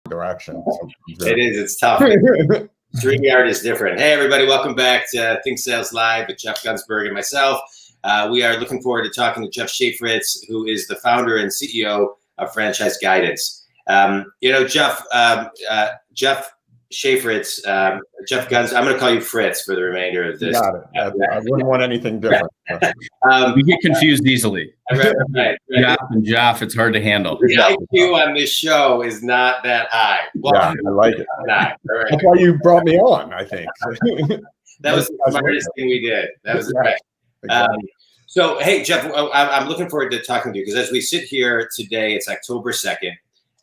direction. It is. It's tough. StreamYard is different. Hey, everybody. Welcome back to Think Sales Live with Jeff Gunsberg and myself. We are looking forward to talking to Jeff Shafritz, who is the founder and CEO of Franchise Guidance. Jeff Shafritz, Jeff Guns. I'm going to call you Fritz for the remainder of this. Got it. I wouldn't want anything different. We get confused easily. Right. Jeff and Jeff, it's hard to handle. The IQ on this show is not that high. Well, yeah, I like it. Right. That's why you brought me on, I think. That was the smartest thing we did. That was right. Exactly. So, hey, Jeff, I'm looking forward to talking to you because as we sit here today, it's October 2nd.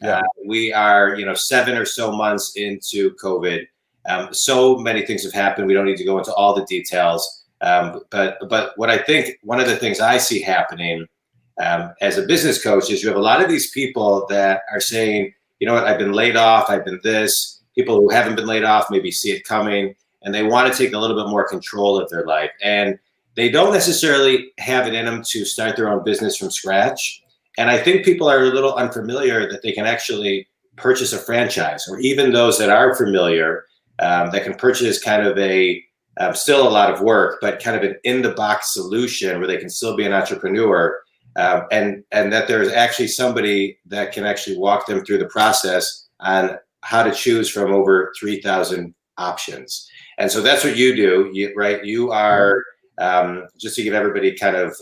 Yeah. We are, 7 or so months into COVID. So many things have happened. We don't need to go into all the details. But what I think one of the things I see happening as a business coach is you have a lot of these people that are saying, you know what, I've been laid off, I've been this. People who haven't been laid off maybe see it coming, and they want to take a little bit more control of their life. And they don't necessarily have it in them to start their own business from scratch. And I think people are a little unfamiliar that they can actually purchase a franchise, or even those that are familiar that can purchase kind of a still a lot of work, but kind of an in-the-box solution where they can still be an entrepreneur, and that there's actually somebody that can actually walk them through the process on how to choose from over 3,000 options. And so that's what you do, right? You are, just to give everybody kind of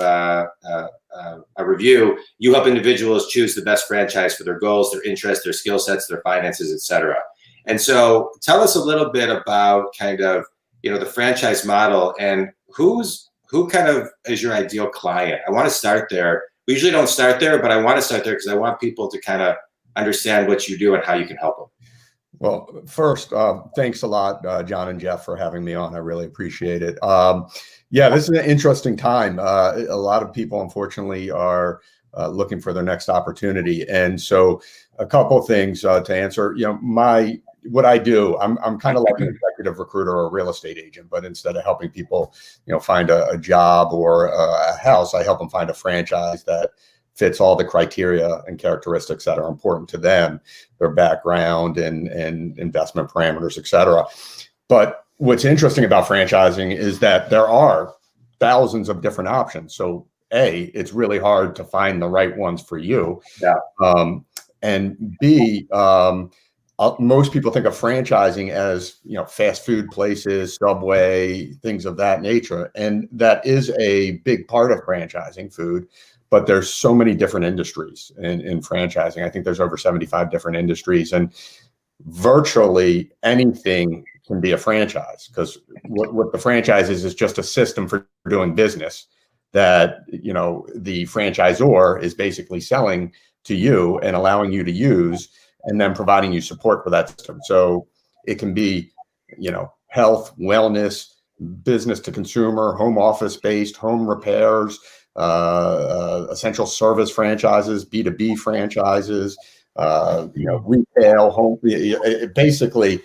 a review, you help individuals choose the best franchise for their goals, their interests, their skill sets, their finances, et cetera. And so tell us a little bit about kind of, the franchise model and who kind of is your ideal client. I want to start there. We usually don't start there, but I want to start there because I want people to kind of understand what you do and how you can help them. Well, first, thanks a lot, John and Jeff, for having me on. I really appreciate it. This is an interesting time. A lot of people, unfortunately, are looking for their next opportunity. And so a couple of things to answer. What I do, I'm kind of like an executive recruiter or a real estate agent, but instead of helping people, find a job or a house, I help them find a franchise that fits all the criteria and characteristics that are important to them, their background and investment parameters, et cetera. But what's interesting about franchising is that there are thousands of different options. So A, it's really hard to find the right ones for you. Yeah. And B, most people think of franchising as, fast food places, Subway, things of that nature. And that is a big part of franchising, food. But there's so many different industries in franchising. I think there's over 75 different industries, and virtually anything can be a franchise, because what the franchise is just a system for doing business that, the franchisor is basically selling to you and allowing you to use, and then providing you support for that system. So it can be, health, wellness, business to consumer, home office based, home repairs, essential service franchises, B2B franchises, retail, home, basically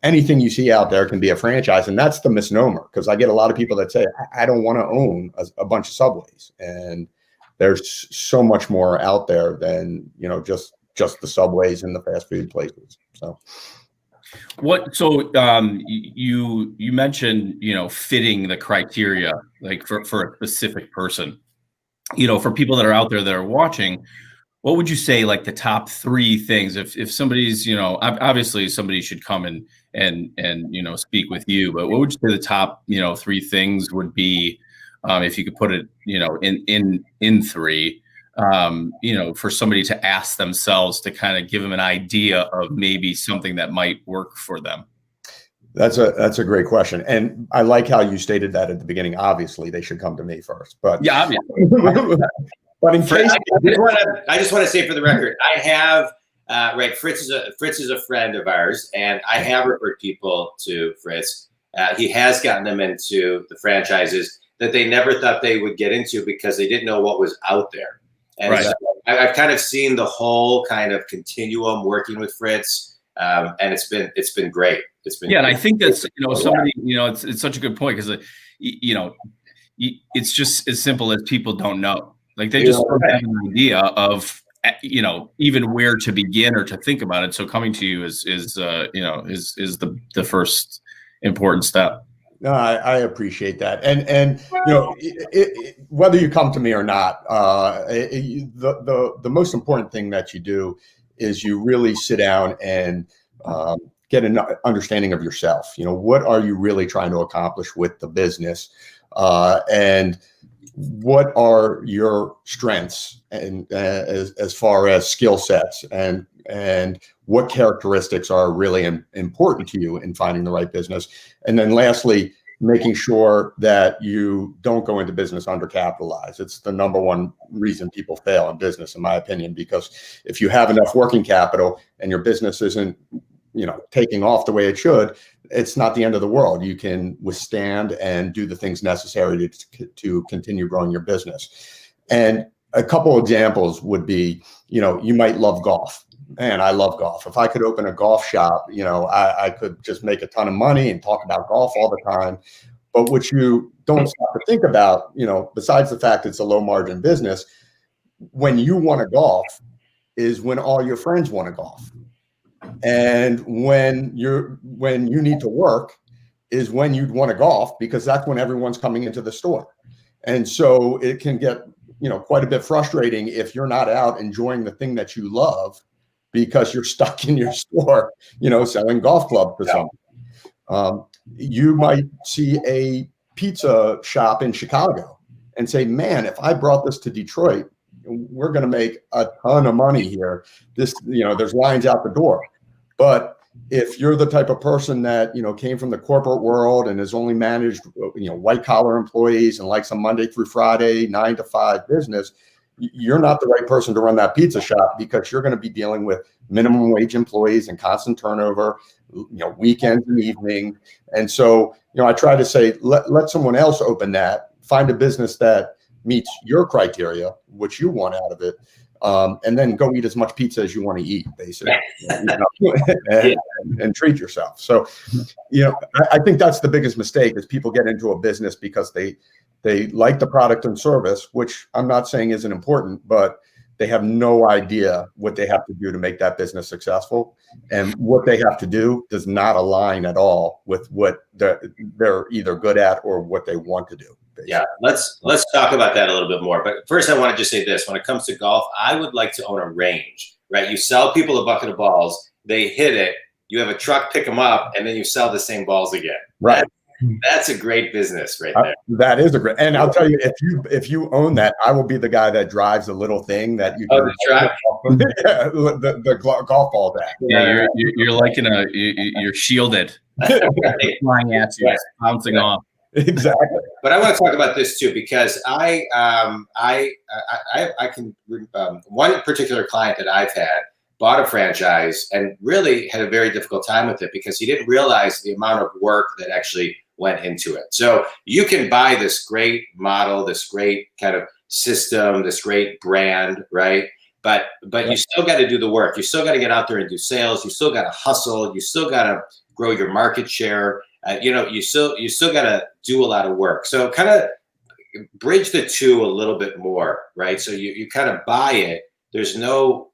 anything you see out there can be a franchise. And that's the misnomer, because I get a lot of people that say, I don't want to own a bunch of Subways. And there's so much more out there than, just the Subways and the fast food places. So you mentioned, fitting the criteria, like for a specific person, for people that are out there that are watching, what would you say, like the top 3 things, if somebody's, obviously somebody should come and speak with you, but what would you say the top, 3 things would be, if you could put it, in 3, for somebody to ask themselves to kind of give them an idea of maybe something that might work for them? That's a great question. And I like how you stated that at the beginning. Obviously, they should come to me first. But yeah, obviously. But in case I just want to say for the record, I have Fritz is a friend of ours, and I have referred people to Fritz. He has gotten them into the franchises that they never thought they would get into because they didn't know what was out there. And right. So I've kind of seen the whole kind of continuum working with Fritz, and it's been great. It's been and I think that's somebody it's such a good point, because it's just as simple as people don't know. Like they just don't have an idea of even where to begin or to think about it. So coming to you is the first important step. No, I appreciate that, and whether you come to me or not, the most important thing that you do is you really sit down and get an understanding of yourself. What are you really trying to accomplish with the business, and what are your strengths, and as far as skill sets, and what characteristics are really important to you in finding the right business. And then lastly, making sure that you don't go into business undercapitalized. It's the number one reason people fail in business, in my opinion, because if you have enough working capital and your business isn't, taking off the way it should, it's not the end of the world. You can withstand and do the things necessary to continue growing your business. And a couple examples would be, you might love golf. Man, I love golf. If I could open a golf shop, I could just make a ton of money and talk about golf all the time. But what you don't stop to think about, besides the fact it's a low margin business, when you want to golf is when all your friends want to golf. And when you need to work is when you'd want to golf, because that's when everyone's coming into the store. And so it can get, quite a bit frustrating if you're not out enjoying the thing that you love, because you're stuck in your store, selling golf clubs to someone. You might see a pizza shop in Chicago and say, man, if I brought this to Detroit, we're going to make a ton of money here. There's lines out the door. But if you're the type of person that, came from the corporate world and has only managed, white collar employees and likes a Monday through Friday, 9 to 5 business, you're not the right person to run that pizza shop, because you're going to be dealing with minimum wage employees and constant turnover, weekends and evenings. And so, I try to say, let someone else open that, find a business that meets your criteria, what you want out of it, and then go eat as much pizza as you want to eat, basically, and treat yourself. So, I think that's the biggest mistake, is people get into a business because they like the product and service, which I'm not saying isn't important, but they have no idea what they have to do to make that business successful. And what they have to do does not align at all with what they're either good at or what they want to do. Basically. Yeah, let's talk about that a little bit more. But first, I want to just say this. When it comes to golf, I would like to own a range, right? You sell people a bucket of balls, they hit it, you have a truck pick them up, and then you sell the same balls again. Right. That's a great business right there. That is a great, and I'll tell you, if you own that, I will be the guy that drives the little thing that you the truck, the golf ball back. Yeah, you're like you're shielded, flying at you, bouncing off. Exactly. But I want to talk about this too, because I can one particular client that I've had bought a franchise and really had a very difficult time with it, because he didn't realize the amount of work that actually went into it. So you can buy this great model, this great kind of system, this great brand, right? But you still got to do the work. You still got to get out there and do sales. You still got to hustle. You still got to grow your market share. You still got to do a lot of work. So kind of bridge the two a little bit more, right? So you kind of buy it. There's no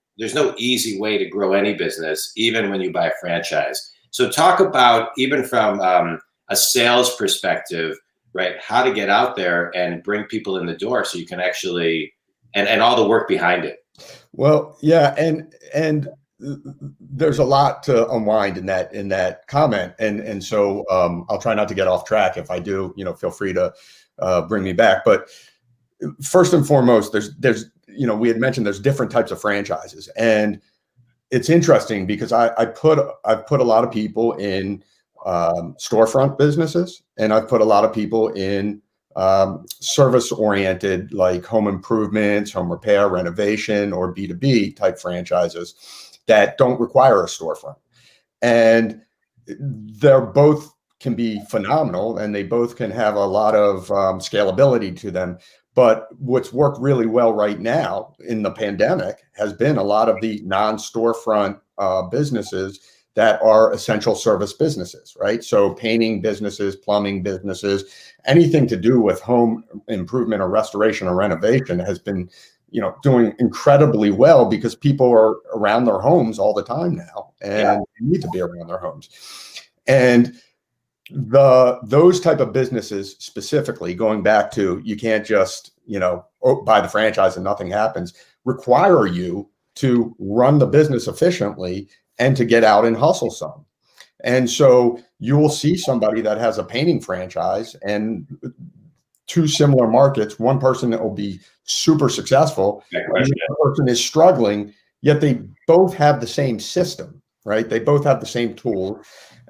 easy way to grow any business, even when you buy a franchise. So talk about, even from a sales perspective, right, how to get out there and bring people in the door so you can actually, and all the work behind it. Well, yeah. And there's a lot to unwind in that comment. And so I'll try not to get off track. If I do, feel free to bring me back. But first and foremost, there's we had mentioned there's different types of franchises, and it's interesting because I've put a lot of people in storefront businesses, and I've put a lot of people in service oriented, like home improvements, home repair, renovation, or B2B type franchises that don't require a storefront. And they're both can be phenomenal, and they both can have a lot of scalability to them. But what's worked really well right now in the pandemic has been a lot of the non-storefront businesses that are essential service businesses, right? So painting businesses, plumbing businesses, anything to do with home improvement or restoration or renovation has been, doing incredibly well because people are around their homes all the time now, and they need to be around their homes. And those type of businesses specifically, going back to, you can't just, buy the franchise and nothing happens, require you to run the business efficiently and to get out and hustle some. And so you will see somebody that has a painting franchise and two similar markets, one person that will be super successful, and the other person is struggling, yet they both have the same system, right? They both have the same tool.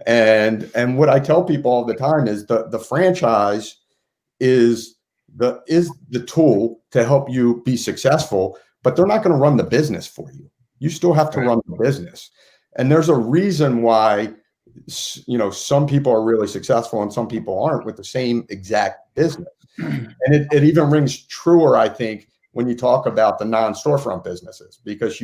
And what I tell people all the time is the franchise is the tool to help you be successful, but they're not going to run the business for you. You still have to run the business. And there's a reason why, some people are really successful and some people aren't with the same exact business. And it even rings truer, I think, when you talk about the non-storefront businesses, because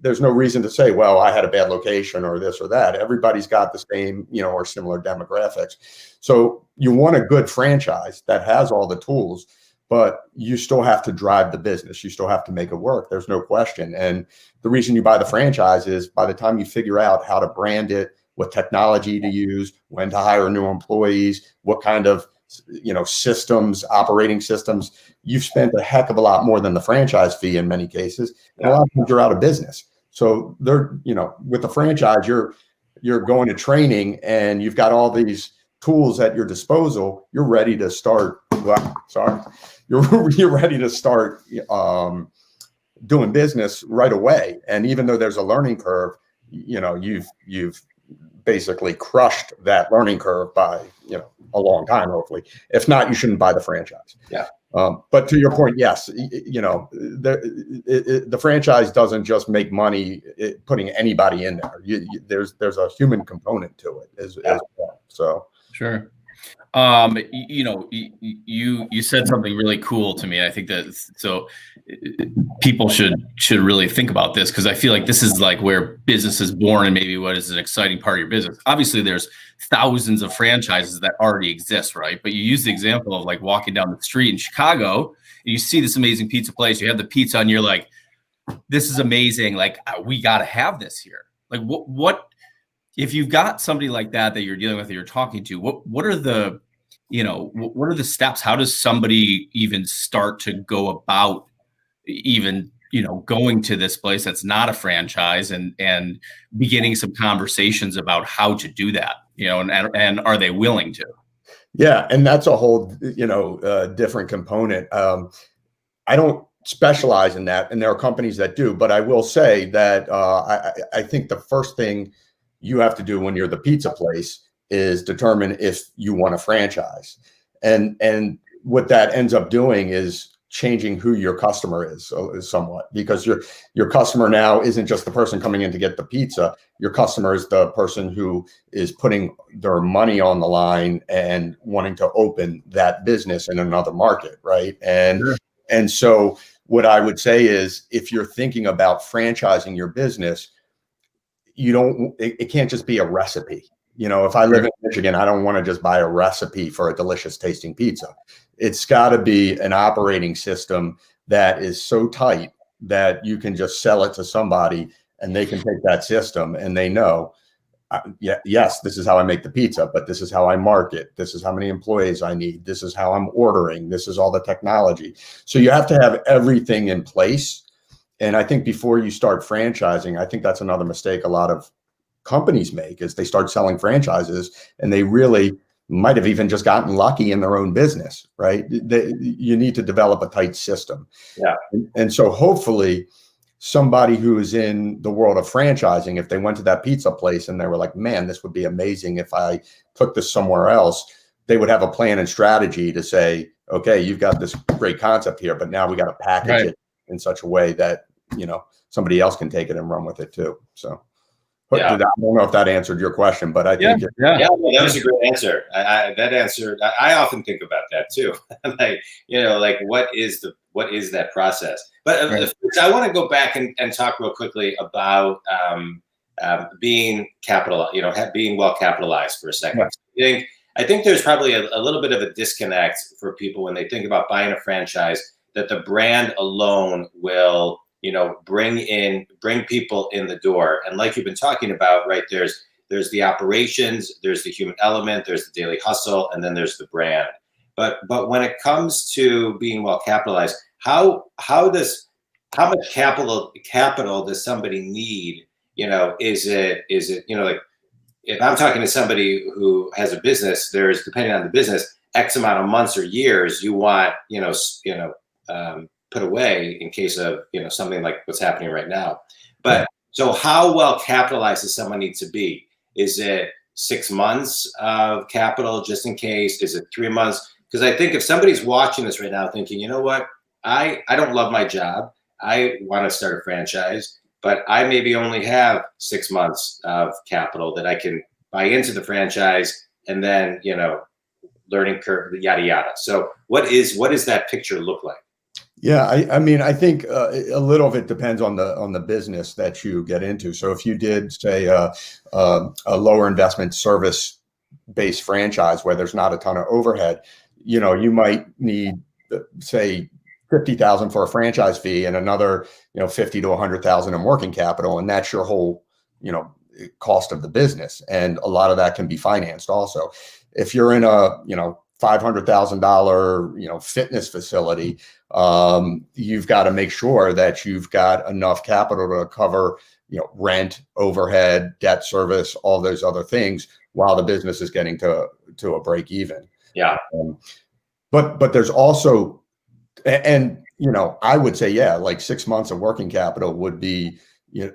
there's no reason to say, well, I had a bad location or this or that. Everybody's got the same, or similar demographics. So you want a good franchise that has all the tools, but you still have to drive the business. You still have to make it work. There's no question. And the reason you buy the franchise is by the time you figure out how to brand it, what technology to use, when to hire new employees, what kind of systems, operating systems, you've spent a heck of a lot more than the franchise fee in many cases. And a lot of times you're out of business. So with the franchise, you're going to training and you've got all these tools at your disposal. You're ready to start. You're ready to start doing business right away. And even though there's a learning curve, you've basically crushed that learning curve by a long time, hopefully. If not, you shouldn't buy the franchise. But to your point, yes, the franchise doesn't just make money putting anybody in there. There's a human component to it as well. So sure. You said something really cool to me. I think that people should really think about this, because I feel like this is like where business is born and maybe what is an exciting part of your business. Obviously, there's thousands of franchises that already exist, right? But you use the example of like walking down the street in Chicago and you see this amazing pizza place. You have the pizza and you're like, this is amazing. Like, we got to have this here. Like, what if you've got somebody like that you're dealing with, that you're talking to, what are the steps? How does somebody even start to go about even, going to this place that's not a franchise and beginning some conversations about how to do that, and are they willing to? Yeah. And that's a whole, different component. I don't specialize in that, and there are companies that do, but I will say that I think the first thing you have to do when you're the pizza place is determine if you want a franchise. And what that ends up doing is changing who your customer is somewhat, because your customer now isn't just the person coming in to get the pizza. Your customer is the person who is putting their money on the line and wanting to open that business in another market, right? And so what I would say is, if you're thinking about franchising your business, it can't just be a recipe. If I live in Michigan, I don't want to just buy a recipe for a delicious tasting pizza. It's got to be an operating system that is so tight that you can just sell it to somebody and they can take that system and they know, yes, this is how I make the pizza, but this is how I market. This is how many employees I need. This is how I'm ordering. This is all the technology. So you have to have everything in place. And I think before you start franchising, I think that's another mistake a lot of companies make, is they start selling franchises and they really might have even just gotten lucky in their own business, right? You need to develop a tight system. Yeah. And so hopefully somebody who is in the world of franchising, if they went to that pizza place and they were like, man, this would be amazing if I took this somewhere else, they would have a plan and strategy to say, okay, you've got this great concept here, but now we got to package it in such a way that, somebody else can take it and run with it too. So I don't know if that answered your question, but I think that was a great answer. I often think about that too. like what is that process? But I want to go back and talk real quickly about being being well capitalized for a second. Right. I think there's probably a little bit of a disconnect for people when they think about buying a franchise. that the brand alone will, bring people in the door. And like you've been talking about, right, there's the operations, there's the human element, there's the daily hustle, and then there's the brand. But when it comes to being well capitalized, how much capital does somebody need? Is it like, if I'm talking to somebody who has a business, there's, depending on the business, X amount of months or years you want, put away in case of, something like what's happening right now. But so how well capitalized does someone need to be? Is it 6 months of capital just in case? Is it 3 months? Because I think if somebody's watching this right now thinking, you know what, I don't love my job, I want to start a franchise, but I maybe only have 6 months of capital that I can buy into the franchise, and then, learning curve, yada, yada. So what does that picture look like? Yeah, I mean, I think a little of it depends on the business that you get into. So if you did, say, a lower investment service-based franchise where there's not a ton of overhead, you might need, say, $50,000 for a franchise fee and another, $50,000 to $100,000 in working capital, and that's your whole, cost of the business. And a lot of that can be financed also. If you're in a, $500,000, fitness facility, you've got to make sure that you've got enough capital to cover, rent, overhead, debt service, all those other things while the business is getting to a break even. Yeah. But there's also, and, I would say, yeah, like 6 months of working capital would be,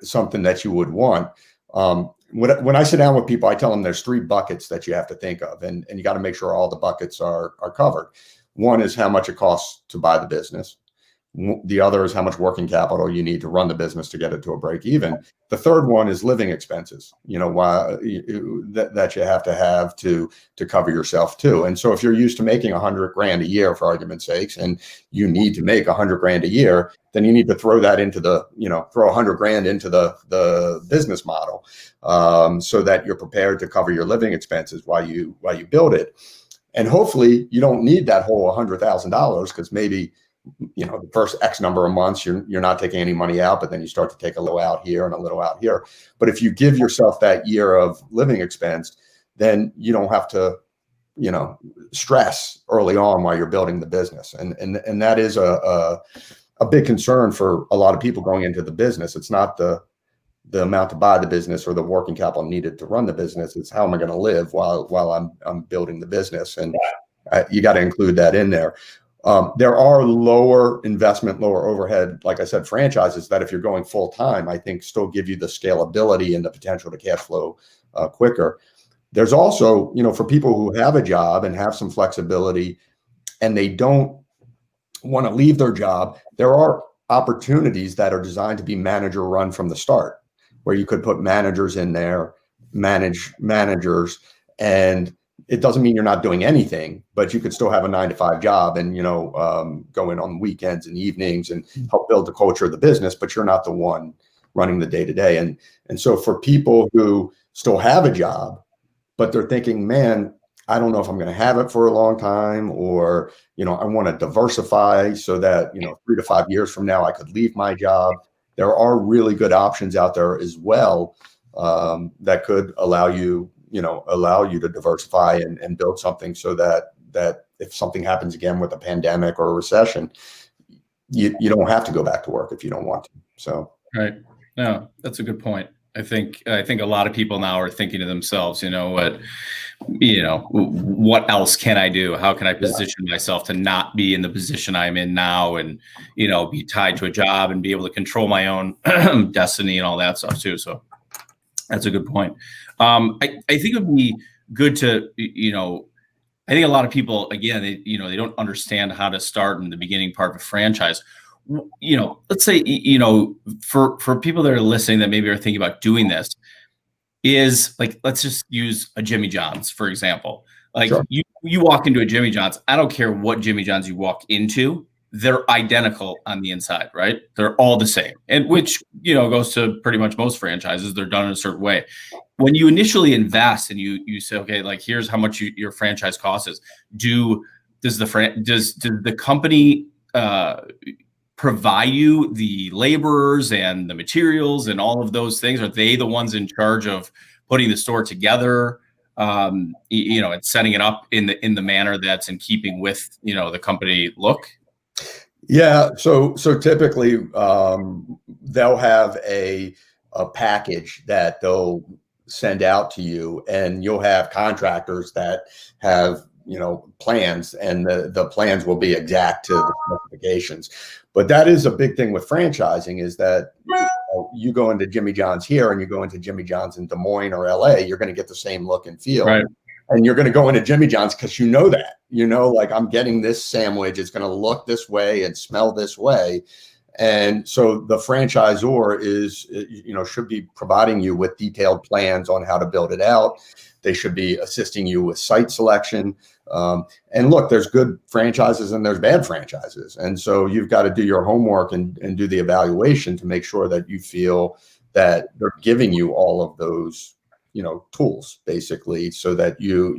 something that you would want. When I sit down with people, I tell them there's 3 buckets that you have to think of, and you got to make sure all the buckets are covered. One is how much it costs to buy the business. The other is how much working capital you need to run the business to get it to a break even. The third one is living expenses, that you have to cover yourself too. And so if you're used to making $100,000 a year, for argument's sakes, and you need to make $100,000 a year, then you need to throw that into throw $100,000 into the business model, so that you're prepared to cover your living expenses while you build it. And hopefully you don't need that whole $100,000, because maybe, the first X number of months, you're not taking any money out, but then you start to take a little out here and a little out here. But if you give yourself that year of living expense, then you don't have to, stress early on while you're building the business. And that is a big concern for a lot of people going into the business. It's not the amount to buy the business or the working capital needed to run the business. It's how am I going to live while I'm building the business, and you got to include that in there. There are lower investment, lower overhead, like I said, franchises that if you're going full time, I think still give you the scalability and the potential to cash flow quicker. There's also, for people who have a job and have some flexibility and they don't want to leave their job, there are opportunities that are designed to be manager run from the start, where you could put managers in there, manage managers, and it doesn't mean you're not doing anything, but you could still have a 9-to-5 job and, go in on weekends and evenings and help build the culture of the business, but you're not the one running the day to day. And so for people who still have a job, but they're thinking, man, I don't know if I'm going to have it for a long time, or, I want to diversify so that, 3 to 5 years from now, I could leave my job. There are really good options out there as well, that could allow you to diversify and build something so that if something happens again with a pandemic or a recession, you don't have to go back to work if you don't want to. So, right. No, that's a good point. I think a lot of people now are thinking to themselves, what else can I do? How can I position myself to not be in the position I'm in now, and, be tied to a job and be able to control my own destiny and all that stuff too. So that's a good point. I think it would be good to, I think a lot of people, again, they don't understand how to start in the beginning part of a franchise. Let's say, for people that are listening that maybe are thinking about doing this, is like, let's just use a Jimmy John's, for example. Like, sure. You walk into a Jimmy John's, I don't care what Jimmy John's you walk into, they're identical on the inside, right? They're all the same. And which, goes to pretty much most franchises. They're done in a certain way. When you initially invest and you say, okay, like, here's how much your franchise costs, does the company provide you the laborers and the materials and all of those things? Are they the ones in charge of putting the store together, and setting it up in the manner that's in keeping with, the company look? Yeah. So typically, they'll have a package that they'll send out to you, and you'll have contractors that have, plans, and the plans will be exact to the specifications. But that is a big thing with franchising, is that you go into Jimmy John's here and you go into Jimmy John's in Des Moines or LA, you're going to get the same look and feel. Right. And you're going to go into Jimmy John's because that, like, I'm getting this sandwich, it's going to look this way and smell this way. And so the franchisor is, should be providing you with detailed plans on how to build it out. They should be assisting you with site selection. And look, there's good franchises and there's bad franchises. And so you've got to do your homework and do the evaluation to make sure that you feel that they're giving you all of those, tools, basically, so that you're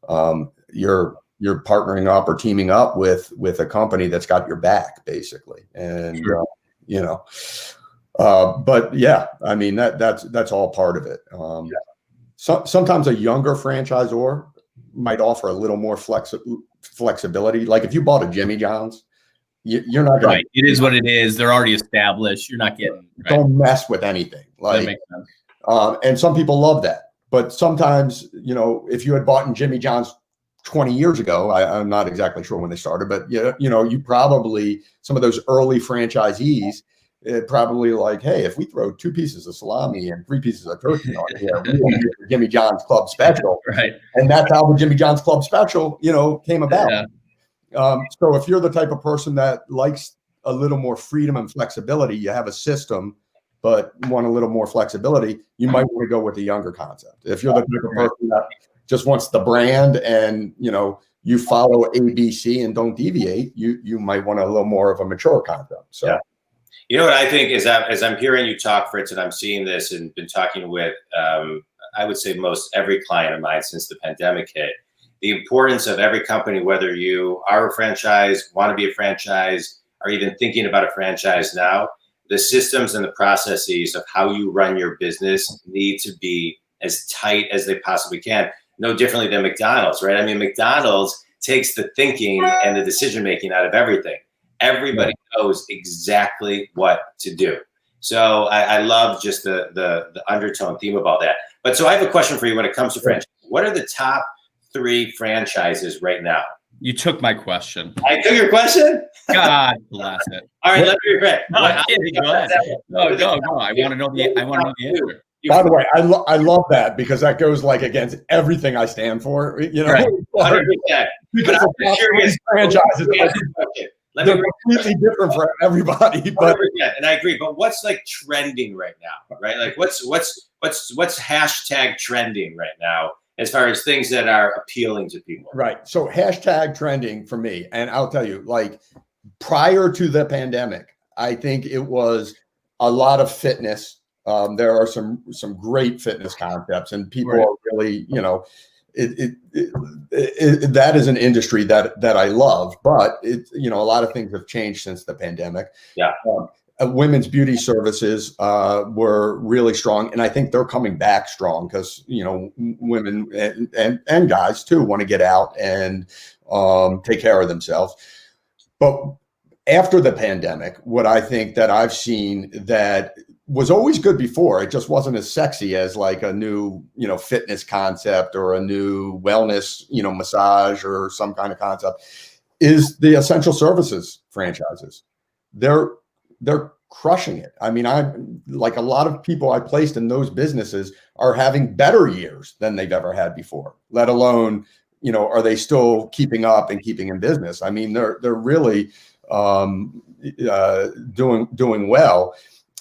partnering up or teaming up with a company that's got your back, basically. And, Sure. But yeah, I mean, that's all part of it. Sometimes a younger franchisor might offer a little more flexibility. Like if you bought a Jimmy John's, you're not going Right. It is what it is. They're already established. You're not getting. Right. Don't mess with anything. That Like, makes sense. and some people love that. But sometimes, if you had bought in Jimmy John's 20 years ago, I'm not exactly sure when they started, but you probably, some of those early franchisees, probably like, hey, if we throw 2 pieces of salami and 3 pieces of turkey on here, we will get the Jimmy John's Club Special. Right. And that's how the Jimmy John's Club Special, came about. Yeah. So if you're the type of person that likes a little more freedom and flexibility, you have a system, but want a little more flexibility, you might want to go with the younger concept. If you're the type of person that just wants the brand and, you follow ABC and don't deviate, you might want a little more of a mature concept. So. Yeah. You know what I think is that as I'm hearing you talk, Fritz, and I'm seeing this and been talking with, I would say most every client of mine since the pandemic hit, the importance of every company, whether you are a franchise, want to be a franchise, or even thinking about a franchise now, the systems and the processes of how you run your business need to be as tight as they possibly can. No differently than McDonald's, right? I mean, McDonald's takes the thinking and the decision-making out of everything. Everybody knows exactly what to do. So I love just the undertone theme of all that. But so I have a question for you when it comes to franchise. What are the top 3 franchises right now? You took my question. I took your question? God bless it. All right, let me regret. No, I'm kidding. Go ahead. No. I want to know the answer. By the way, I love that, because that goes like against everything I stand for. Right. 100%. Because I'm curious. franchises, Let they're me completely different for everybody. But and I agree. But what's like trending right now, right? Like what's hashtag trending right now as far as things that are appealing to people? Right. So hashtag trending for me, and I'll tell you, like prior to the pandemic, I think it was a lot of fitness. There are some great fitness concepts, and people are really, that is an industry that I love, but a lot of things have changed since the pandemic. Yeah. Women's beauty services were really strong, and I think they're coming back strong because women and guys too want to get out and take care of themselves. But after the pandemic, what I think that I've seen that was always good before, it just wasn't as sexy as like a new, fitness concept or a new wellness, massage or some kind of concept, is the essential services franchises. They're crushing it. I mean, I'm like, a lot of people I placed in those businesses are having better years than they've ever had before, let alone, are they still keeping up and keeping in business? I mean, they're really doing well.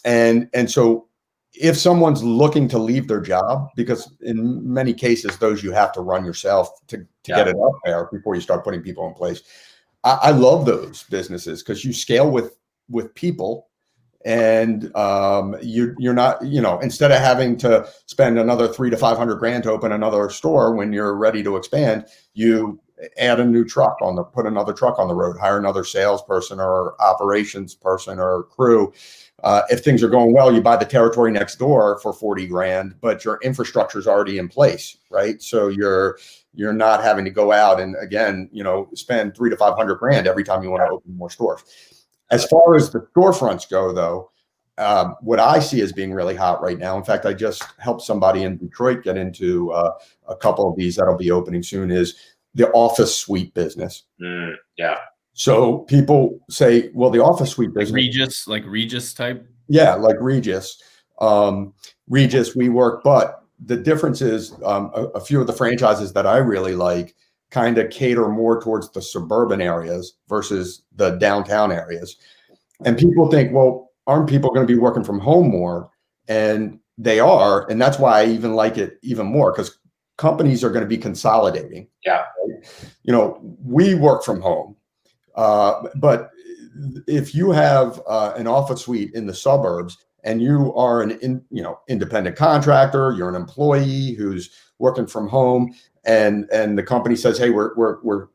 And so if someone's looking to leave their job, because in many cases, those you have to run yourself to get it up there before you start putting people in place. I love those businesses because you scale with people, and you're not, instead of having to spend another $300,000 to $500,000 to open another store when you're ready to expand, you add a new truck put another truck on the road, hire another salesperson or operations person or crew. If things are going well, you buy the territory next door for 40 grand, but your infrastructure is already in place, right? So you're not having to go out and again, spend 300 to 500 grand every time you want to open more stores. As far as the storefronts go, though, what I see as being really hot right now, in fact, I just helped somebody in Detroit get into a couple of these that'll be opening soon, is the office suite business. Yeah. So people say, well, the office suite business, like Regis type. Yeah, like Regis, WeWork. But the difference is a few of the franchises that I really like kind of cater more towards the suburban areas versus the downtown areas. And people think, well, aren't people going to be working from home more? And they are. And that's why I even like it even more, because companies are going to be consolidating. Yeah. Right? We work from home. But if you have an office suite in the suburbs and you are an independent contractor, you're an employee who's working from home, and the company says, hey, we're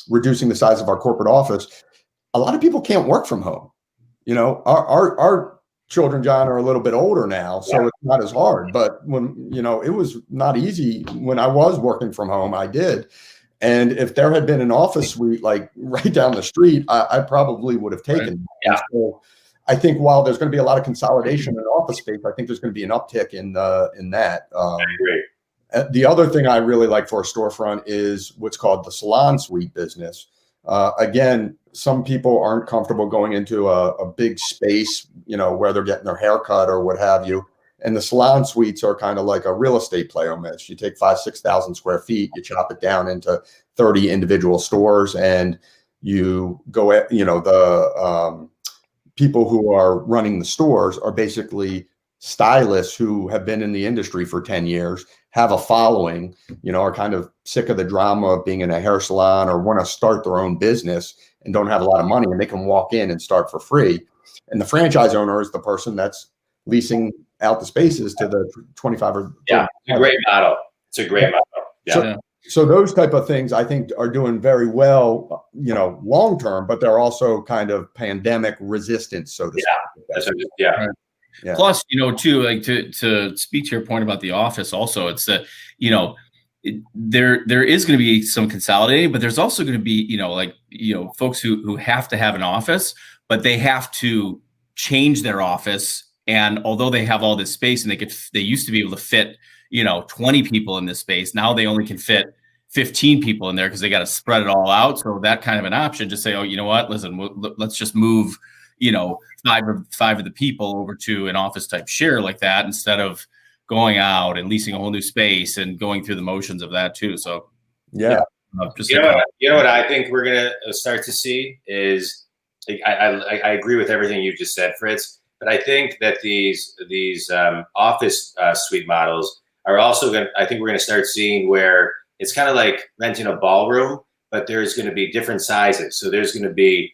reducing the size of our corporate office. A lot of people can't work from home. Our children, John, are a little bit older now, so it's not as hard. But when, it was not easy when I was working from home, I did. And if there had been an office suite like right down the street, I probably would have taken it. Yeah. So I think while there's going to be a lot of consolidation in office space, I think there's going to be an uptick in that. I agree. The other thing I really like for a storefront is what's called the salon suite business. Again, some people aren't comfortable going into a big space, where they're getting their hair cut or what have you. And the salon suites are kind of like a real estate play almost. You take 5,000 to 6,000 square feet, you chop it down into 30 individual stores, and you go at, the people who are running the stores are basically stylists who have been in the industry for 10 years, have a following, are kind of sick of the drama of being in a hair salon or want to start their own business and don't have a lot of money, and they can walk in and start for free. And the franchise owner is the person that's leasing out the spaces to the 25 or it's a great model. It's a great model. Yeah. So those type of things I think are doing very well, long term, but they're also kind of pandemic resistant, so to speak. Yeah. Plus, too, like to speak to your point about the office, also, it's that, there is going to be some consolidating, but there's also going to be, folks who have to have an office, but they have to change their office. And although they have all this space and they used to be able to fit, 20 people in this space, now they only can fit 15 people in there because they got to spread it all out. So that kind of an option, just say, oh, you know what, listen, let's just move, five of the people over to an office type share like that, instead of going out and leasing a whole new space and going through the motions of that too. So, just you know what I think we're going to start to see is, I agree with everything you just said, Fritz. But I think that these office suite models are also going to, I think we're going to start seeing where it's kind of like renting a ballroom, but there's going to be different sizes. So there's going to be,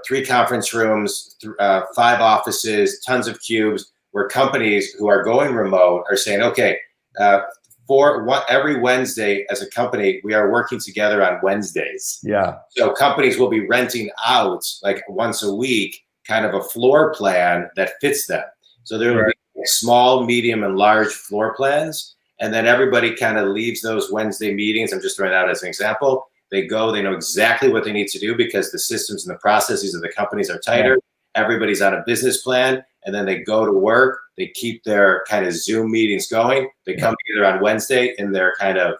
3 conference rooms, 5 offices, tons of cubes, where companies who are going remote are saying, okay, every Wednesday as a company, we are working together on Wednesdays. Yeah. So companies will be renting out like once a week, kind of a floor plan that fits them. So there will be small, medium, and large floor plans. And then everybody kind of leaves those Wednesday meetings. I'm just throwing that as an example. They go, they know exactly what they need to do because the systems and the processes of the companies are tighter. Everybody's on a business plan. And then they go to work. They keep their kind of Zoom meetings going. They come together on Wednesday in their kind of,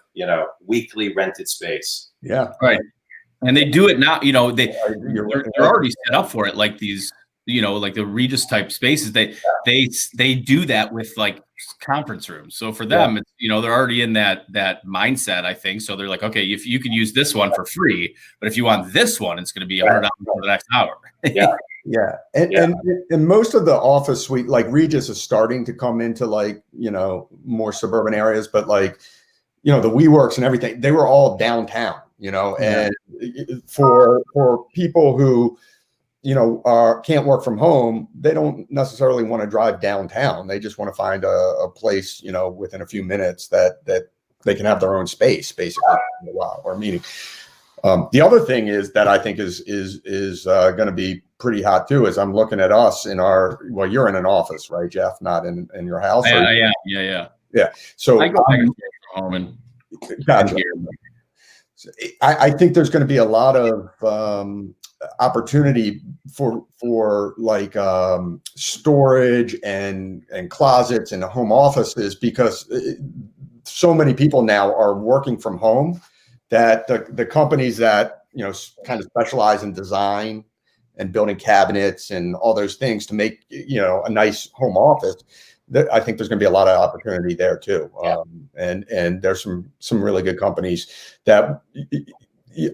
weekly rented space. Yeah. Right. And they do it now, they're already set up for it. Like these, like the Regis type spaces, they do that with like conference rooms. So for them, it's, they're already in that mindset, I think. So they're like, okay, if you can use this one for free, but if you want this one, it's going to be $100 for the next hour. Yeah. And most of the office suite, like Regis is starting to come into like, more suburban areas, but like, the WeWorks and everything, they were all downtown, and for people who, can't work from home, they don't necessarily want to drive downtown. They just want to find a place, within a few minutes that they can have their own space basically in a while or meeting. The other thing is that I think is going to be pretty hot too. Is I'm looking at us in our, well, you're in an office, right, Jeff? Not in your house. Yeah. So I go back and forth from home and gotcha. I think there's going to be a lot of opportunity for like storage and closets and home offices, because so many people now are working from home that the companies that, you know, kind of specialize in design and building cabinets and all those things to make, you know, a nice home office, I think there's going to be a lot of opportunity there too. Yeah. And there's some really good companies that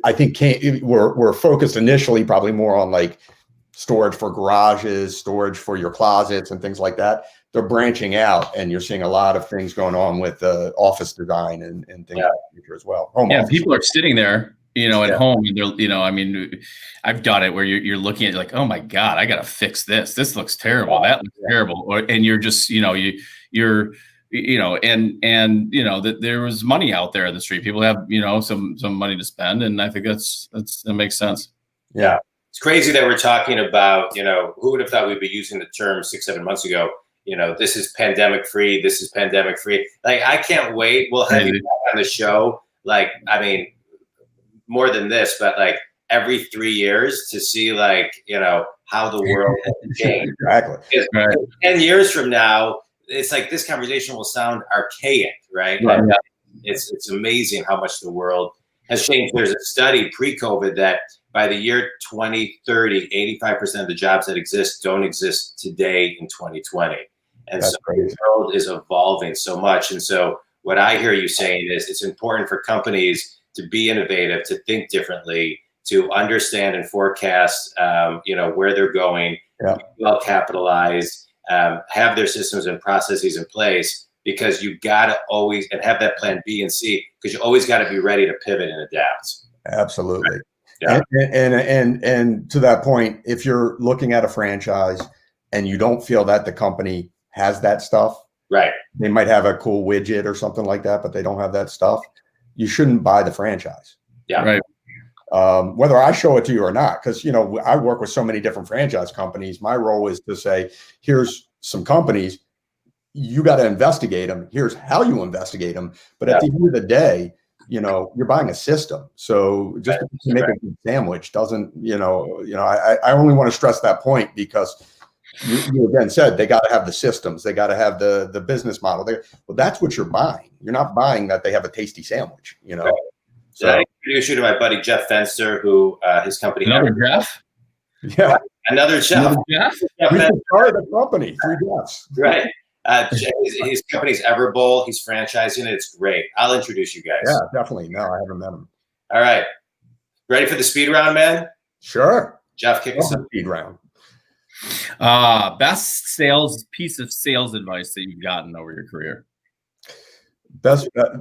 I think were focused initially probably more on like storage for garages, storage for your closets and things like that. They're branching out, and you're seeing a lot of things going on with office design and things like that as well. Home office. People are sitting there, you know, at home. And they're, you know, I mean, I've done it where you're looking at it like, oh my God, I got to fix this. This looks terrible. That looks terrible. And you're just, you know, you're, you know, and you know that there was money out there in the street. People have, you know, some money to spend, and I think that makes sense. Yeah, it's crazy that we're talking about, you know, who would have thought we'd be using the term 6-7 months ago? You know, this is pandemic free. This is pandemic free. Like, I can't wait. We'll have you back on the show. Like, I mean, more than this, but like every 3 years to see, like, you know, how the world has changed. Exactly. Right. 10 years from now, it's like this conversation will sound archaic, right? Right. And it's amazing how much the world has changed. There's a study pre-COVID that by the year 2030, 85% of the jobs that exist don't exist today in 2020. And That's so crazy. the world is evolving so much. And so what I hear you saying is it's important for companies to be innovative, to think differently, to understand and forecast, you know, where they're going, be well capitalized, have their systems and processes in place, because you got to always, and have that plan B and C, because you always got to be ready to pivot and adapt. Absolutely. Right. Yeah. And to that point, if you're looking at a franchise and you don't feel that the company has that stuff, right? They might have a cool widget or something like that, but they don't have that stuff. You shouldn't buy the franchise. Yeah. Right. Whether I show it to you or not, because, you know, I work with so many different franchise companies. My role is to say, here's some companies, you got to investigate them. Here's how you investigate them. But at the end of the day, you know, you're buying a system. So just because you make a good sandwich doesn't, I only want to stress that point, because you again said they got to have the systems, they got to have the business model. Well, that's what you're buying. You're not buying that they have a tasty sandwich, you know. Right. So I introduced you to my buddy Jeff Fenster, who his company. Another Jeff. Yeah, another Jeff. Jeff. We started the company, 3 Jeffs. Right. His company's Everbowl. He's franchising it. It's great. I'll introduce you guys. Yeah, definitely. No, I haven't met him. All right. Ready for the speed round, man? Sure. Jeff, kick us off. Speed round. Best piece of sales advice that you've gotten over your career.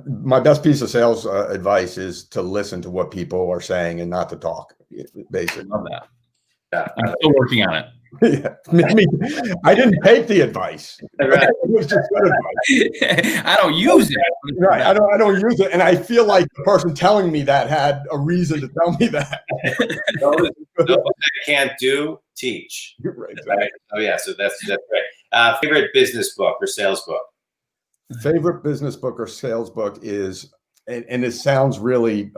My best piece of sales advice is to listen to what people are saying and not to talk. Basically, Love that. Yeah. I'm still working on it. Yeah. I didn't take the advice. Right. It was just good advice. I don't use it. Right. I don't use it, and I feel like the person telling me that had a reason to tell me that. What I can't do, teach. Right. Right. Oh yeah. So that's right. Favorite business book or sales book? Favorite business book or sales book is, and it sounds really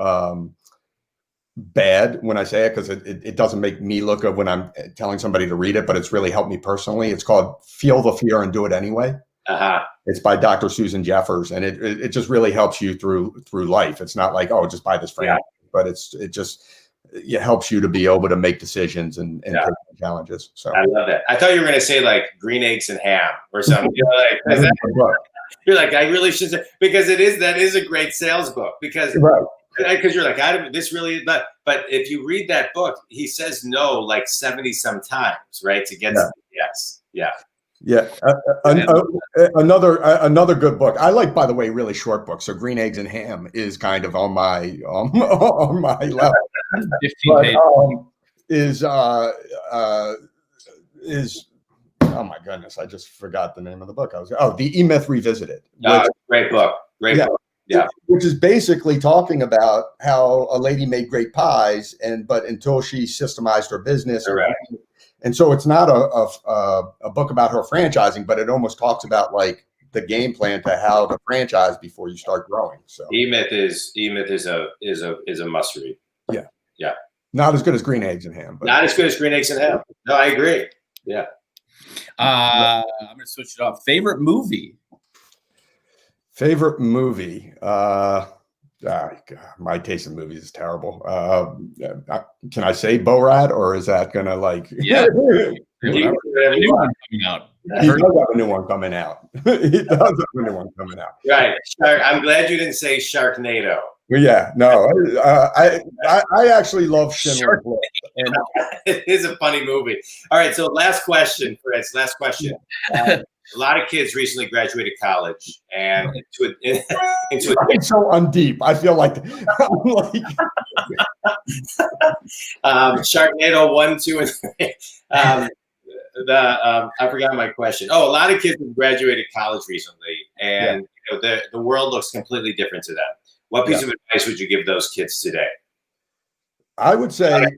bad when I say it, because it doesn't make me look good when I'm telling somebody to read it, but it's really helped me personally. It's called Feel the Fear and Do It Anyway. It's by Dr. Susan Jeffers, and it just really helps you through life. It's not like, oh, just buy this franchise, but it helps you to be able to make decisions and take challenges. So I love that. I thought you were going to say like Green Eggs and Ham or something. You're like, I really should say, because that is a great sales book, because you're like, this really is not. But if you read that book, he says no like 70 some times, right, to get to the yes. Yeah. Another good book. I like, by the way, really short books. So Green Eggs and Ham is kind of on my on my level. 15 pages. Is oh my goodness, I just forgot the name of the book. The E-Myth Revisited. Great book. Great book. Yeah. Which is basically talking about how a lady made great pies, but until she systemized her business. Correct. And so it's not a book about her franchising, but it almost talks about like the game plan to how to franchise before you start growing. So E-Myth is a must read. Yeah. Yeah. Not as good as Green Eggs and Ham. But Not as good as Green Eggs and Ham. No, I agree. Yeah. I'm gonna switch it up. Favorite movie? Favorite movie? God, my taste in movies is terrible. Can I say Borat, or is that gonna like? Yeah. The new one coming out. He does have a new one coming out. He does have a new one coming out. Right. I'm glad you didn't say Sharknado. Yeah, no, I actually love Schindler's List. It is a funny movie. All right, so last question, Fritz. Last question. A lot of kids recently graduated college, and It's so undeep. I feel like Sharknado 1, 2, and 3. I forgot my question. Oh, a lot of kids have graduated college recently, and the world looks completely different to them. What piece of advice would you give those kids today? I would say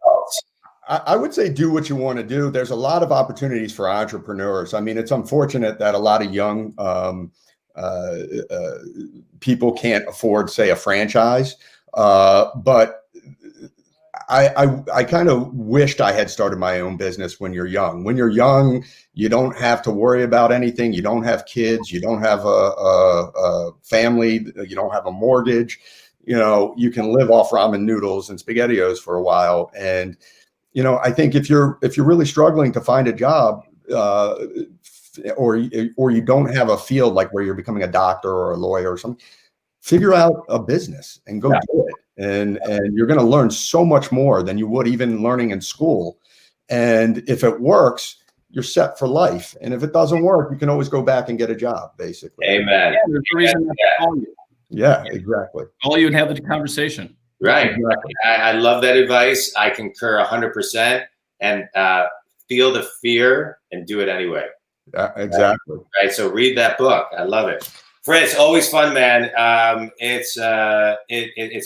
do what you want to do. There's a lot of opportunities for entrepreneurs. I mean, it's unfortunate that a lot of young people can't afford, say, a franchise. But I kind of wished I had started my own business when you're young. When you're young, you don't have to worry about anything. You don't have kids. You don't have a family. You don't have a mortgage. You know, you can live off ramen noodles and SpaghettiOs for a while. And, you know, I think if you're really struggling to find a job, or you don't have a field like where you're becoming a doctor or a lawyer or something, figure out a business and go do it. And you're going to learn so much more than you would even learning in school. And if it works, you're set for life. And if it doesn't work, you can always go back and get a job, basically. Amen. Yeah, there's a reason to call you. Yeah, exactly. Call you and have the conversation. Right. Exactly. I love that advice. I concur 100%. And feel the fear and do it anyway. Exactly. Right. So read that book. I love it. Fritz, always fun, man. It's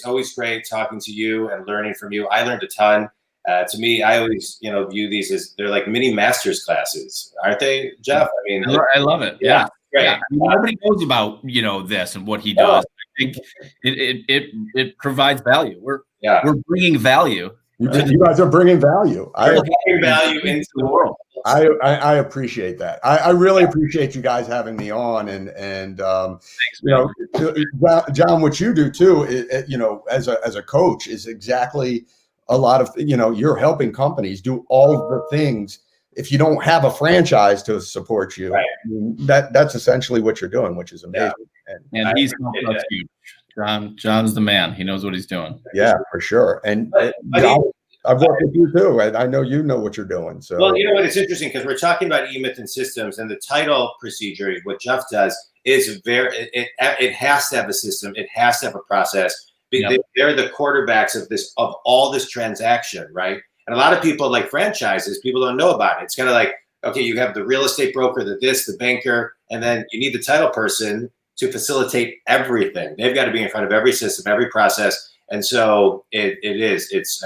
always great talking to you and learning from you. I learned a ton. To me, I always, view these as they're like mini master's classes, aren't they, Jeff? I mean, I love it. Yeah, great. Yeah. Nobody knows about this and what he does. I think it provides value. We're bringing value. You guys are bringing value. We're bringing value into the world. I appreciate that. I really appreciate you guys having me on, and Thanks, John, what you do too, as a coach, is exactly a lot of you're helping companies do all the things. If you don't have a franchise to support you, right. That's essentially what you're doing, which is amazing. Yeah. And he's huge. John's the man. He knows what he's doing. Yeah, for sure. And I've worked with you too, and I know you know what you're doing. So, well, you know what? It's interesting because we're talking about E-Myth and systems, and the title procedure, what Jeff does, is it has to have a system. It has to have a process. Yep. They're the quarterbacks of all this transaction, right? And a lot of people, like franchises, people don't know about it. It's kind of like, okay, you have the real estate broker, the banker, and then you need the title person to facilitate everything. They've got to be in front of every system, every process. And so it's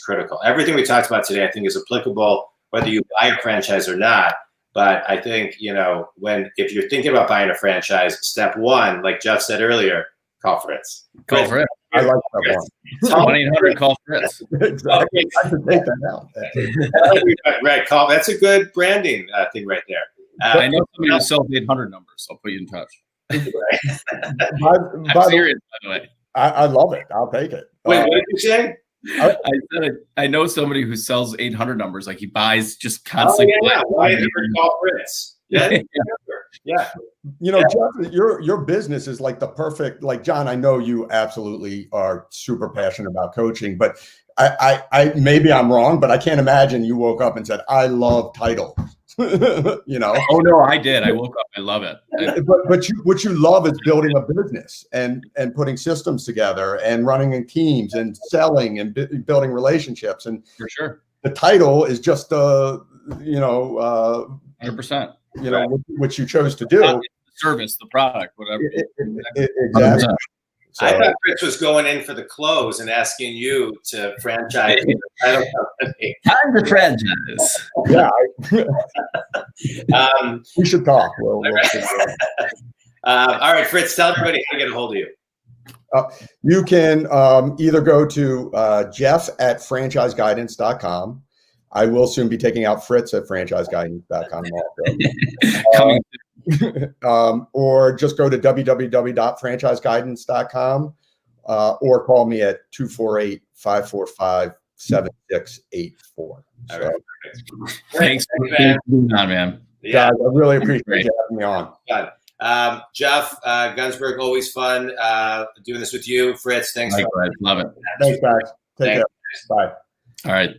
critical. Everything we talked about today, I think, is applicable whether you buy a franchise or not. But I think, if you're thinking about buying a franchise, step one, like Jeff said earlier, call Fritz. Call Fritz. I like that one. 1-800 call Fritz. Exactly. I can take that out. Right. Call. That's a good branding thing right there. I know somebody who sells 800 numbers. I'll put you in touch. I'm serious, by the way. I love it. I'll take it. Wait, what did you say? I said I know somebody who sells 800 numbers. Like he buys just constantly. Why did you call Fritz? Yeah. Yeah. Jeff, your business is like the perfect, like John, I know you absolutely are super passionate about coaching, but I maybe I'm wrong, but I can't imagine you woke up and said, I love title. Oh no, I did. I woke up. I love it. But what you love is building a business and putting systems together and running in teams and selling and building relationships. And for sure, the title is just 100%. Which you chose to do. service, the product, whatever. Exactly. So, I thought Fritz was going in for the close and asking you to franchise the title company. Time to franchise. yeah, Um, we should talk. all right, Fritz, tell everybody how to get a hold of you. You can either go to Jeff@franchiseguidance.com. I will soon be taking out Fritz at franchiseguidance.com Coming. or just go to www.franchiseguidance.com or call me at 248-545-7684. All right. Thanks for being on, man. Yeah, guys, I really appreciate you having me on. Jeff Gunsberg, always fun doing this with you. Fritz, thanks. Likewise, love it. Thanks, guys. Take care. Bye. All right.